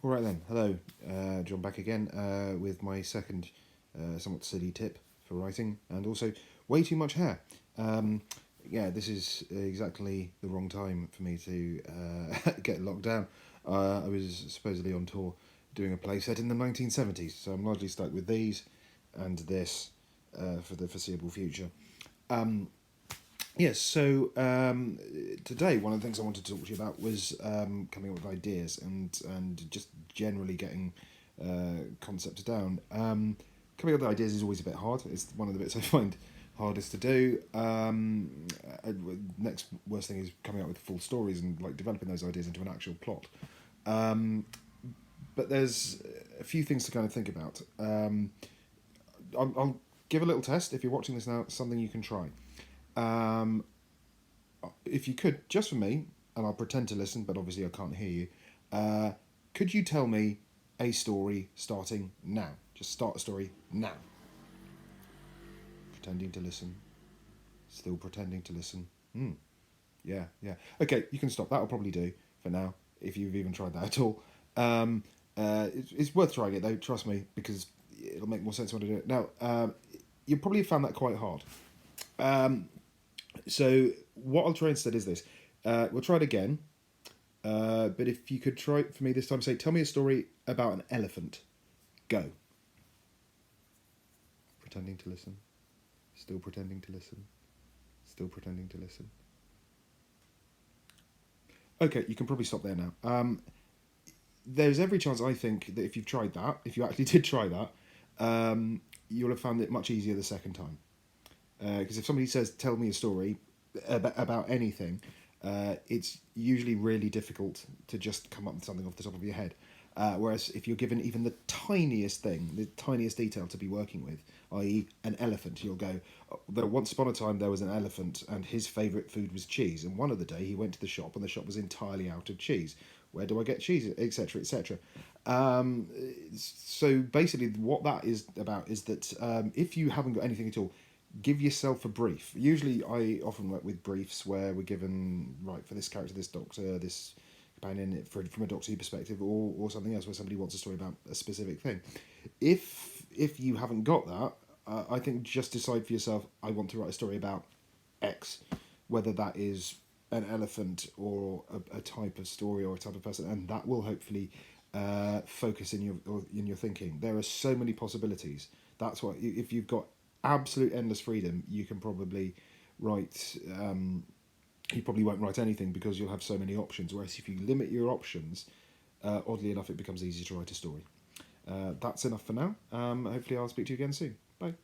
All right then, hello, John back again with my second somewhat silly tip for writing, and also way too much hair. Yeah, this is exactly the wrong time for me to get locked down. I was supposedly on tour doing a play set in the 1970s, so I'm largely stuck with these and this for the foreseeable future. Yes, so today one of the things I wanted to talk to you about was coming up with ideas and just generally getting concepts down. Coming up with ideas is always a bit hard. It's one of the bits I find hardest to do. Next worst thing is coming up with full stories and like developing those ideas into an actual plot. But there's a few things to kind of think about. I'll give a little test. If you're watching this now, it's something you can try. Um, if you could, just for me, and I'll pretend to listen, but obviously I can't hear you, could you tell me a story starting now? Just start a story now. Pretending to listen. Still pretending to listen. Yeah, yeah. Okay, you can stop. That'll probably do for now, if you've even tried that at all. It's worth trying it, though, trust me, because it'll make more sense when I do it. Now, you probably found that quite hard. So what I'll try instead is this. We'll try it again. But if you could try it for me this time, say, tell me a story about an elephant. Go. Pretending to listen. Still pretending to listen. Still pretending to listen. Okay, you can probably stop there now. There's every chance, I think, that if you've tried that, if you actually did try that, you'll have found it much easier the second time. Because if somebody says, tell me a story about anything, it's usually really difficult to just come up with something off the top of your head. Whereas if you're given even the tiniest thing, the tiniest detail to be working with, i.e. an elephant, you'll go, once upon a time there was an elephant and his favourite food was cheese, and one of the day he went to the shop and the shop was entirely out of cheese. Where do I get cheese, etc., etc. So basically what that is about is that if you haven't got anything at all, give yourself a brief. Usually I often work with briefs where we're given, right, for this character, this doctor, this companion, from a Doctor Who perspective, or something else where somebody wants a story about a specific thing. If you haven't got that, I think just decide for yourself, I want to write a story about X, whether that is an elephant or a type of story or a type of person, and that will hopefully focus in your thinking. There are so many possibilities. That's why if you've got absolute endless freedom, you can probably write. You probably won't write anything because you'll have so many options. Whereas if you limit your options, oddly enough, it becomes easier to write a story. That's enough for now. Hopefully, I'll speak to you again soon. Bye.